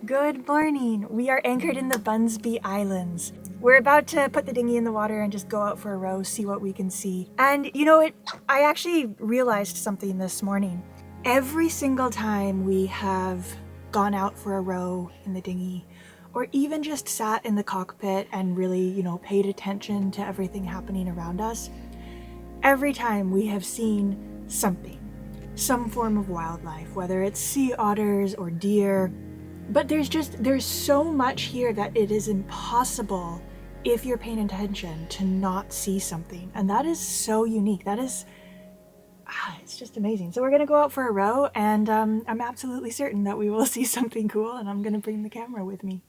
Good morning. We are anchored in the Bunsby Islands. We're about to put the dinghy in the water and just go out for a row, see what we can see. And you know, I actually realized something this morning. Every single time we have gone out for a row in the dinghy, or even just sat in the cockpit and really, paid attention to everything happening around us, every time we have seen something, some form of wildlife, whether it's sea otters or deer. But there's so much here that it is impossible, if you're paying attention, to not see something. And that is so unique. That is, it's just amazing. So we're gonna go out for a row, and I'm absolutely certain that we will see something cool, and I'm gonna bring the camera with me.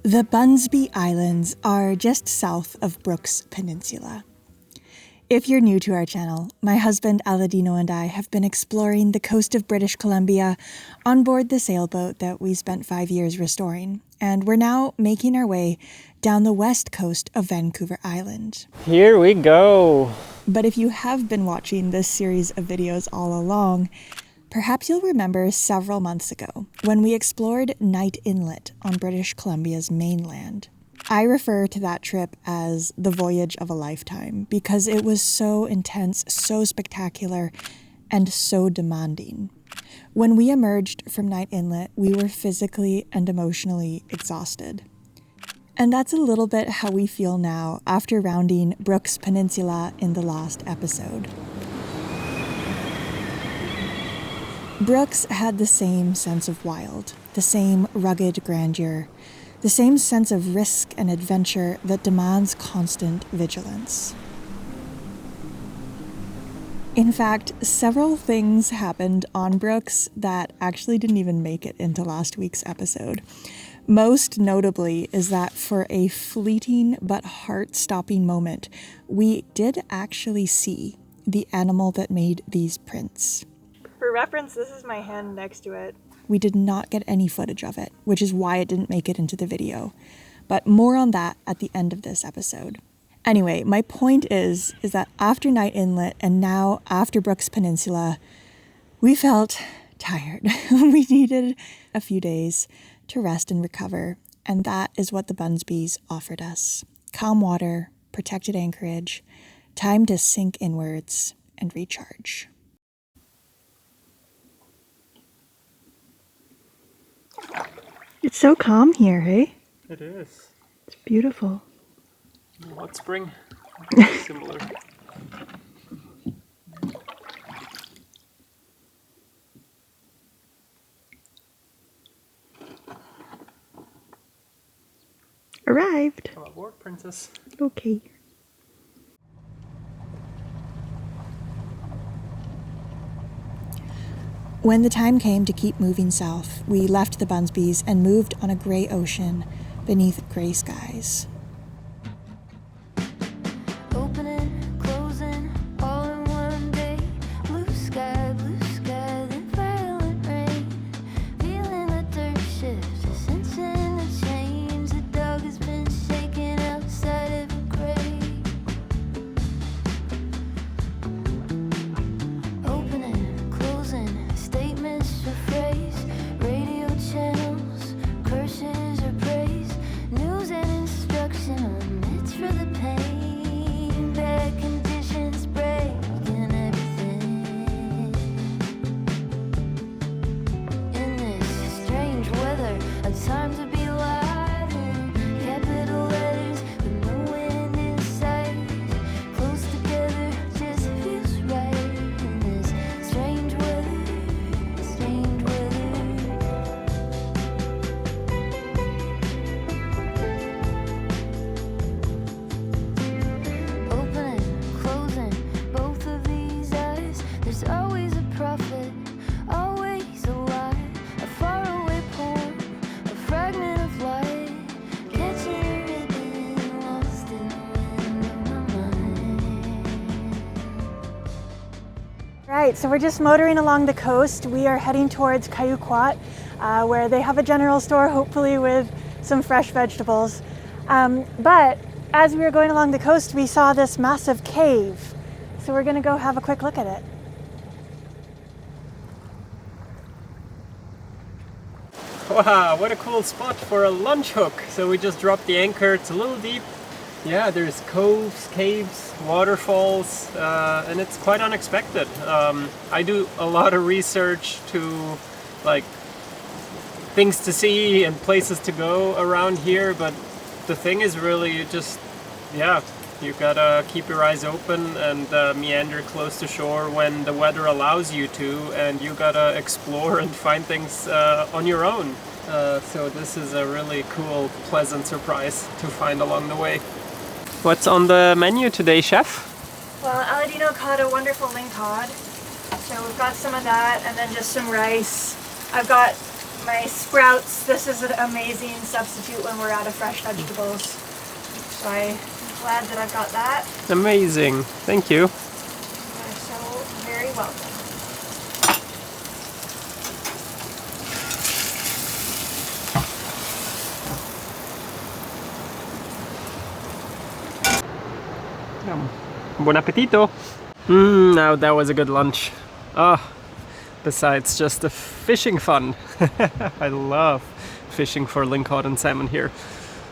The Bunsby Islands are just south of Brooks Peninsula. If you're new to our channel, my husband Aladino and I have been exploring the coast of British Columbia on board the sailboat that we spent 5 years restoring, and we're now making our way down the west coast of Vancouver Island. Here we go! But if you have been watching this series of videos all along, perhaps you'll remember several months ago when we explored Knight Inlet on British Columbia's mainland. I refer to that trip as the voyage of a lifetime because it was so intense, so spectacular, and so demanding. When we emerged from Knight Inlet, we were physically and emotionally exhausted. And that's a little bit how we feel now after rounding Brooks Peninsula in the last episode. Brooks had the same sense of wild, the same rugged grandeur, the same sense of risk and adventure that demands constant vigilance. In fact, several things happened on Brooks that actually didn't even make it into last week's episode. Most notably is that for a fleeting but heart-stopping moment, we did actually see the animal that made these prints. For reference, this is my hand next to it. We did not get any footage of it, which is why it didn't make it into the video. But more on that at the end of this episode. Anyway, my point is that after Knight Inlet and now after Brooks Peninsula, we felt tired. We needed a few days to rest and recover, and that is what the Bunsbys offered us. Calm water, protected anchorage, time to sink inwards and recharge. It's so calm here, hey? It is. It's beautiful. Hot spring. Similar. Arrived. Come aboard, princess. Okay. When the time came to keep moving south, we left the Bunsbys and moved on a gray ocean beneath gray skies. Opening, closing, all in one day. Blue sky, then violent rain. Feeling the dirt shift, sensing the change. The dog has been shaken outside of a grave. Opening, closing, statements or phrase. Radio channels, curses or praise. News and instructions. Right, so we're just motoring along the coast. We are heading towards Kyuquot, where they have a general store, hopefully with some fresh vegetables. But as we were going along the coast, we saw this massive cave. So we're gonna go have a quick look at it. Wow, what a cool spot for a lunch hook. So we just dropped the anchor. It's a little deep. Yeah, there's coves, caves, waterfalls, and it's quite unexpected. I do a lot of research to like things to see and places to go around here, but the thing is really you gotta keep your eyes open and meander close to shore when the weather allows you to, and you gotta explore and find things on your own. So this is a really cool, pleasant surprise to find along the way. What's on the menu today, chef? Well, Aladino caught a wonderful lingcod. So we've got some of that and then just some rice. I've got my sprouts. This is an amazing substitute when we're out of fresh vegetables. So I'm glad that I've got that. Amazing. Thank you. You're so very welcome. Buon appetito! Now that was a good lunch. Besides just the fishing fun. I love fishing for lingcod and salmon here.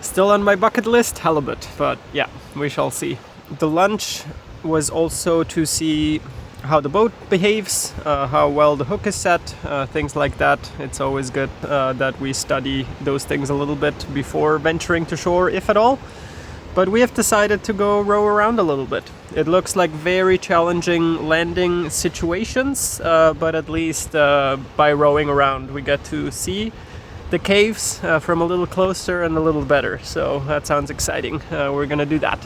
Still on my bucket list, halibut, but yeah, we shall see. The lunch was also to see how the boat behaves, how well the hook is set, things like that. It's always good that we study those things a little bit before venturing to shore, if at all. But we have decided to go row around a little bit. It looks like very challenging landing situations, but at least by rowing around we get to see the caves from a little closer and a little better. So that sounds exciting. We're gonna do that.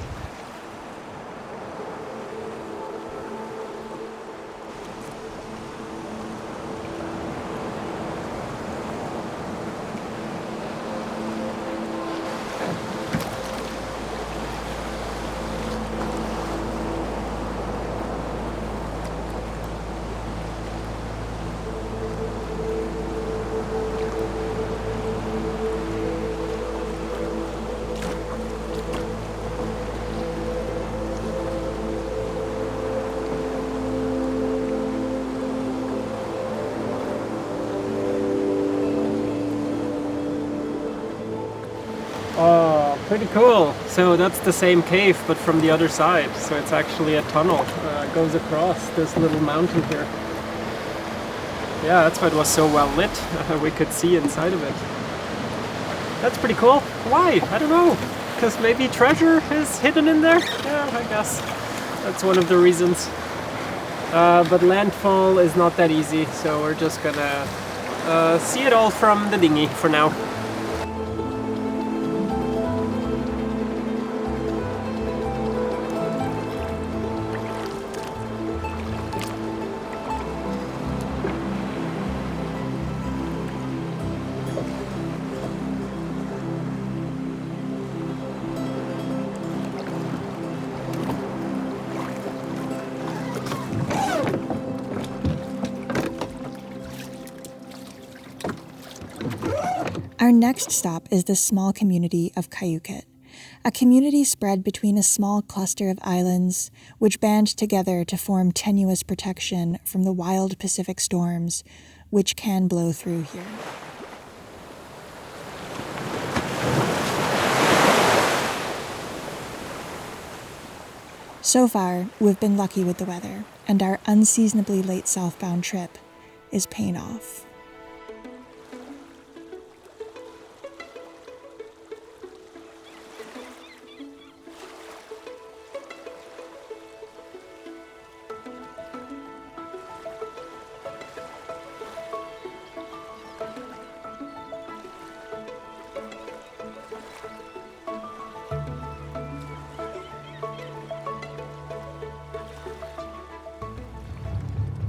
Oh, pretty cool. So that's the same cave, but from the other side. So it's actually a tunnel. Goes across this little mountain here. Yeah, that's why it was so well lit. We could see inside of it. That's pretty cool. Why? I don't know. Because maybe treasure is hidden in there? Yeah, I guess. That's one of the reasons. But landfall is not that easy, so we're just gonna see it all from the dinghy for now. Our next stop is the small community of Kyuquot, a community spread between a small cluster of islands which band together to form tenuous protection from the wild Pacific storms which can blow through here. So far, we've been lucky with the weather, and our unseasonably late southbound trip is paying off.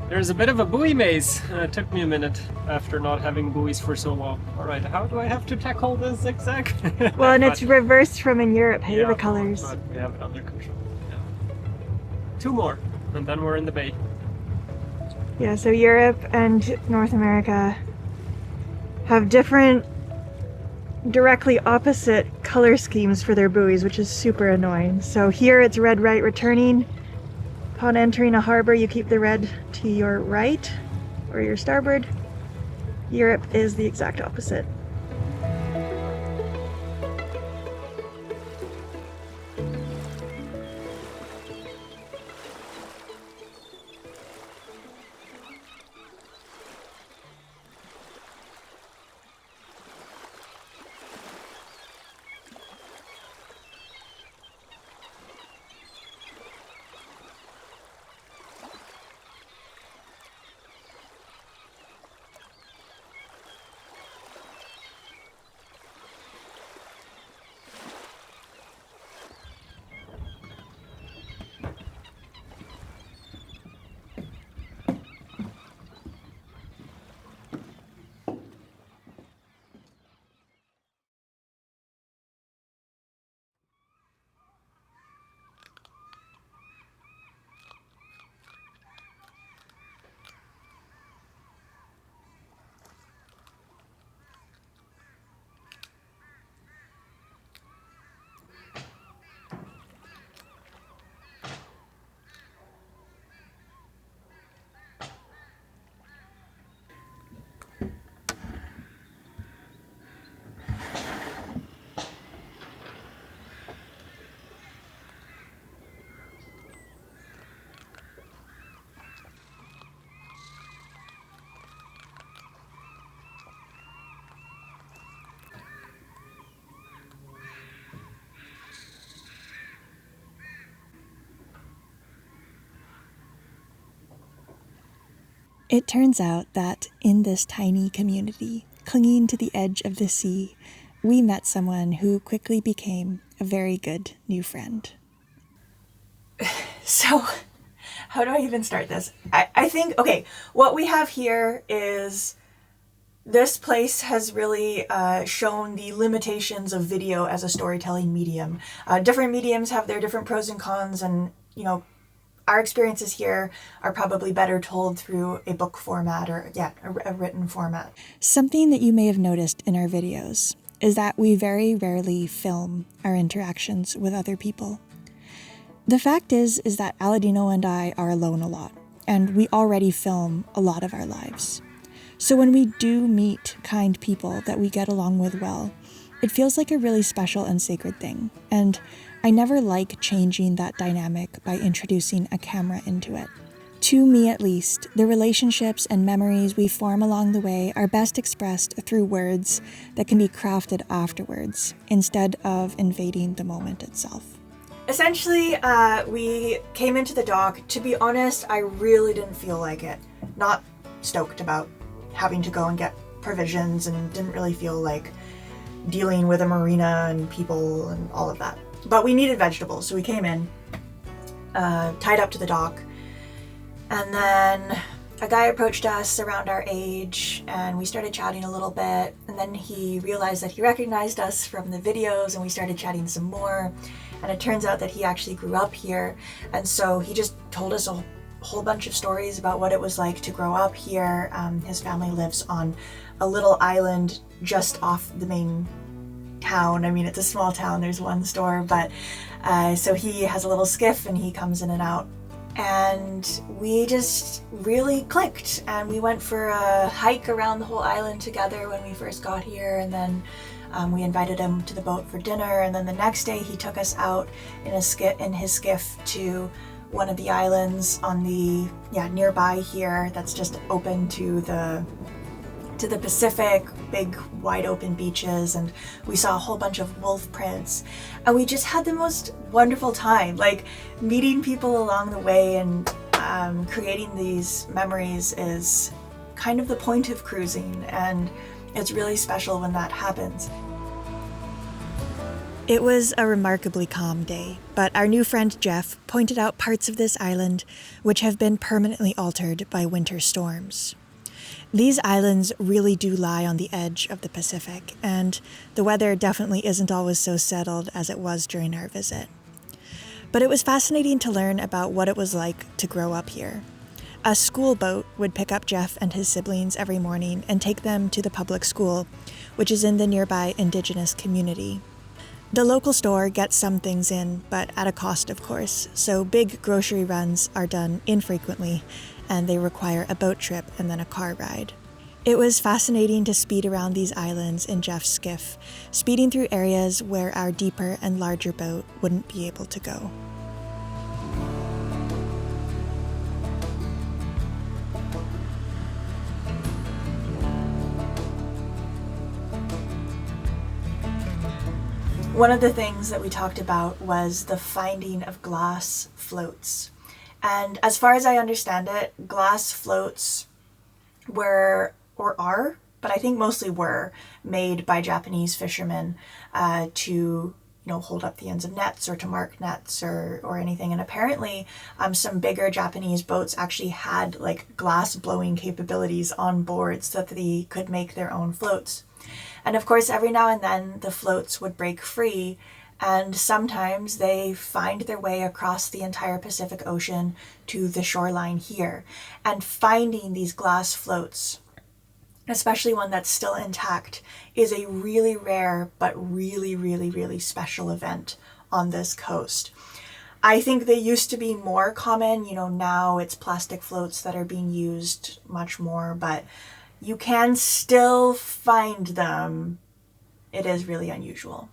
There's a bit of a buoy maze. It took me a minute after not having buoys for so long. Alright, how do I have to tackle this zigzag? Well, and it's reversed from in Europe, hey, yeah, the colors. But we have it under control. Yeah. 2 more, and then we're in the bay. Yeah, so Europe and North America have different, directly opposite color schemes for their buoys, which is super annoying. So here it's red right returning. Upon entering a harbor, you keep the red to your right or your starboard. Europe is the exact opposite. It turns out that in this tiny community, clinging to the edge of the sea, we met someone who quickly became a very good new friend. So, how do I even start this? I think, okay, what we have here is this place has really shown the limitations of video as a storytelling medium. Different mediums have their different pros and cons, and, you know, our experiences here are probably better told through a book format or, a written format. Something that you may have noticed in our videos is that we very rarely film our interactions with other people. The fact is that Aladino and I are alone a lot, and we already film a lot of our lives. So when we do meet kind people that we get along with well, it feels like a really special and sacred thing, and I never like changing that dynamic by introducing a camera into it. To me at least, the relationships and memories we form along the way are best expressed through words that can be crafted afterwards, instead of invading the moment itself. Essentially, we came into the dock. To be honest, I really didn't feel like it. Not stoked about having to go and get provisions, and didn't really feel like dealing with a marina and people and all of that. But we needed vegetables, so we came in, tied up to the dock, and then a guy approached us around our age, and we started chatting a little bit, and then he realized that he recognized us from the videos, and we started chatting some more, and it turns out that he actually grew up here, and so he just told us a whole bunch of stories about what it was like to grow up here. His family lives on a little island just off the main town. I mean, it's a small town, there's one store, but so he has a little skiff and he comes in and out, and we just really clicked, and we went for a hike around the whole island together when we first got here, and then we invited him to the boat for dinner, and then the next day he took us out in his skiff to one of the islands on the nearby here that's just open to the Pacific, big wide open beaches, and we saw a whole bunch of wolf prints, and we just had the most wonderful time, like meeting people along the way, and creating these memories is kind of the point of cruising, and it's really special when that happens. It was a remarkably calm day, but our new friend Jeff pointed out parts of this island which have been permanently altered by winter storms. These islands really do lie on the edge of the Pacific, and the weather definitely isn't always so settled as it was during our visit. But it was fascinating to learn about what it was like to grow up here. A school boat would pick up Jeff and his siblings every morning and take them to the public school, which is in the nearby Indigenous community. The local store gets some things in, but at a cost, of course, so big grocery runs are done infrequently, and they require a boat trip and then a car ride. It was fascinating to speed around these islands in Jeff's skiff, speeding through areas where our deeper and larger boat wouldn't be able to go. One of the things that we talked about was the finding of glass floats. And as far as I understand it, glass floats were, or are, but I think mostly were, made by Japanese fishermen to hold up the ends of nets or to mark nets or anything. And apparently some bigger Japanese boats actually had like glass blowing capabilities on board so that they could make their own floats. And of course, every now and then the floats would break free, and sometimes they find their way across the entire Pacific Ocean to the shoreline here. And finding these glass floats, especially one that's still intact, is a really rare but really, really, really special event on this coast. I think they used to be more common, now it's plastic floats that are being used much more, but you can still find them. It is really unusual.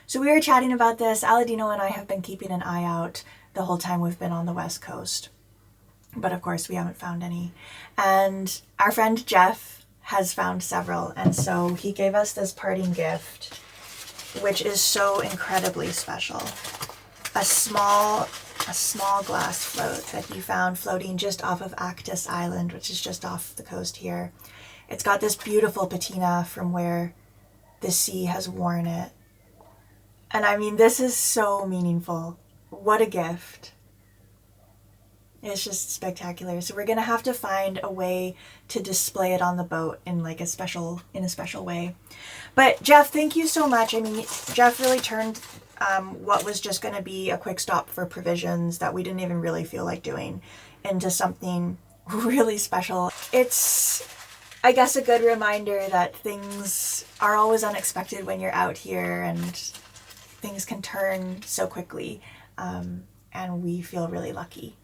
So we were chatting about this. Aladino and I have been keeping an eye out the whole time we've been on the West Coast. But of course we haven't found any. And our friend Jeff has found several. And so he gave us this parting gift, which is so incredibly special. A small glass float that he found floating just off of Actus Island, which is just off the coast here. It's got this beautiful patina from where the sea has worn it. And I mean, this is so meaningful. What a gift. It's just spectacular. So we're going to have to find a way to display it on the boat in a special way. But Jeff, thank you so much. I mean, Jeff really turned what was just going to be a quick stop for provisions that we didn't even really feel like doing into something really special. It's, I guess, a good reminder that things are always unexpected when you're out here and things can turn so quickly. And we feel really lucky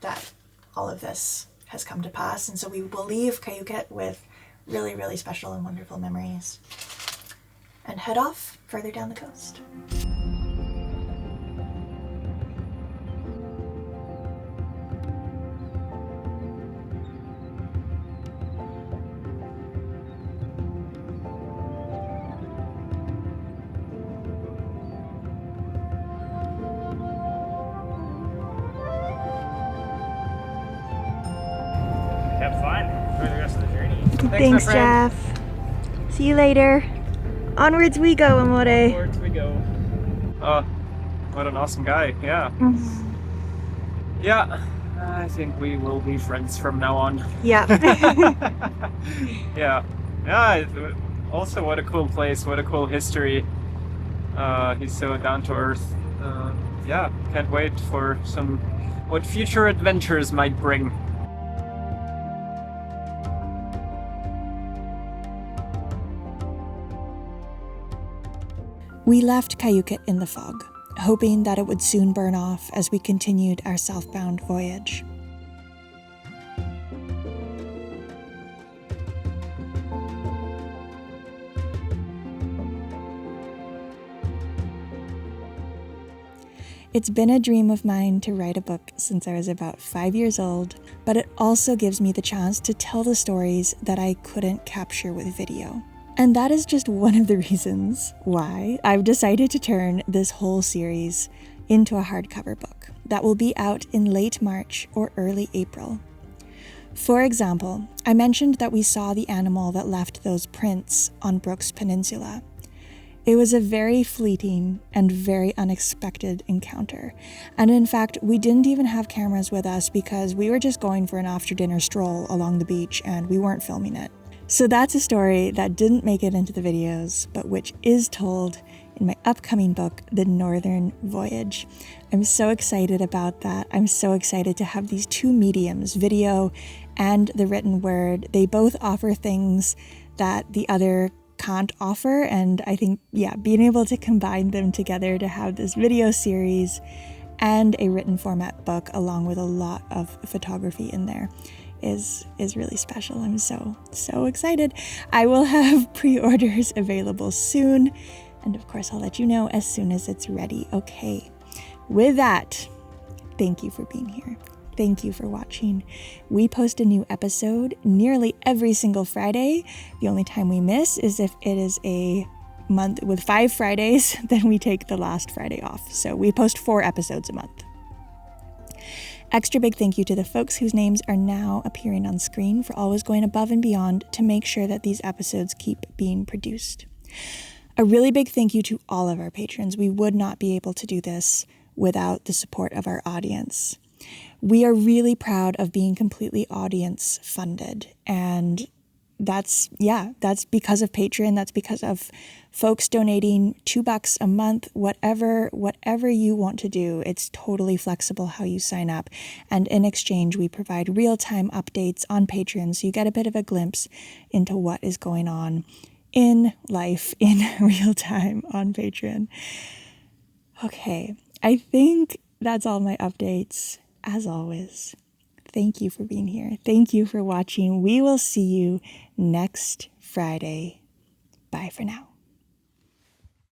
that all of this has come to pass. And so we will leave Kyuquot with really, really special and wonderful memories and head off further down the coast. Have fun. Enjoy the rest of the journey. Thanks, Jeff. See you later. Onwards we go, Amore. Onwards we go. Oh, what an awesome guy. Yeah. Yeah. I think we will be friends from now on. Yeah. Yeah. Yeah. Also, what a cool place. What a cool history. He's so down to earth. Yeah. Can't wait for what future adventures might bring. We left Kyuquot in the fog, hoping that it would soon burn off as we continued our southbound voyage. It's been a dream of mine to write a book since I was about 5 years old, but it also gives me the chance to tell the stories that I couldn't capture with video. And that is just one of the reasons why I've decided to turn this whole series into a hardcover book that will be out in late March or early April. For example, I mentioned that we saw the animal that left those prints on Brooks Peninsula. It was a very fleeting and very unexpected encounter. And in fact, we didn't even have cameras with us because we were just going for an after-dinner stroll along the beach and we weren't filming it. So that's a story that didn't make it into the videos, but which is told in my upcoming book, The Northern Voyage. I'm so excited about that. I'm so excited to have these two mediums, video and the written word. They both offer things that the other can't offer, and I think, being able to combine them together to have this video series and a written format book along with a lot of photography in there is really special. I'm so excited. I will have pre-orders available soon, and of course I'll let you know as soon as it's ready. Okay, with that, thank you for being here. Thank you for watching. We post a new episode nearly every single Friday. The only time we miss is if it is a month with 5 Fridays, then we take the last Friday off. So we post 4 episodes a month. Extra big thank you to the folks whose names are now appearing on screen for always going above and beyond to make sure that these episodes keep being produced. A really big thank you to all of our patrons. We would not be able to do this without the support of our audience. We are really proud of being completely audience funded, and that's because of Patreon. That's because of folks donating $2 a month, whatever you want to do. It's totally flexible how you sign up. And in exchange, we provide real-time updates on Patreon, so you get a bit of a glimpse into what is going on in life in real time on Patreon. Okay, I think that's all my updates. As always, thank you for being here. Thank you for watching. We will see you next Friday. Bye for now.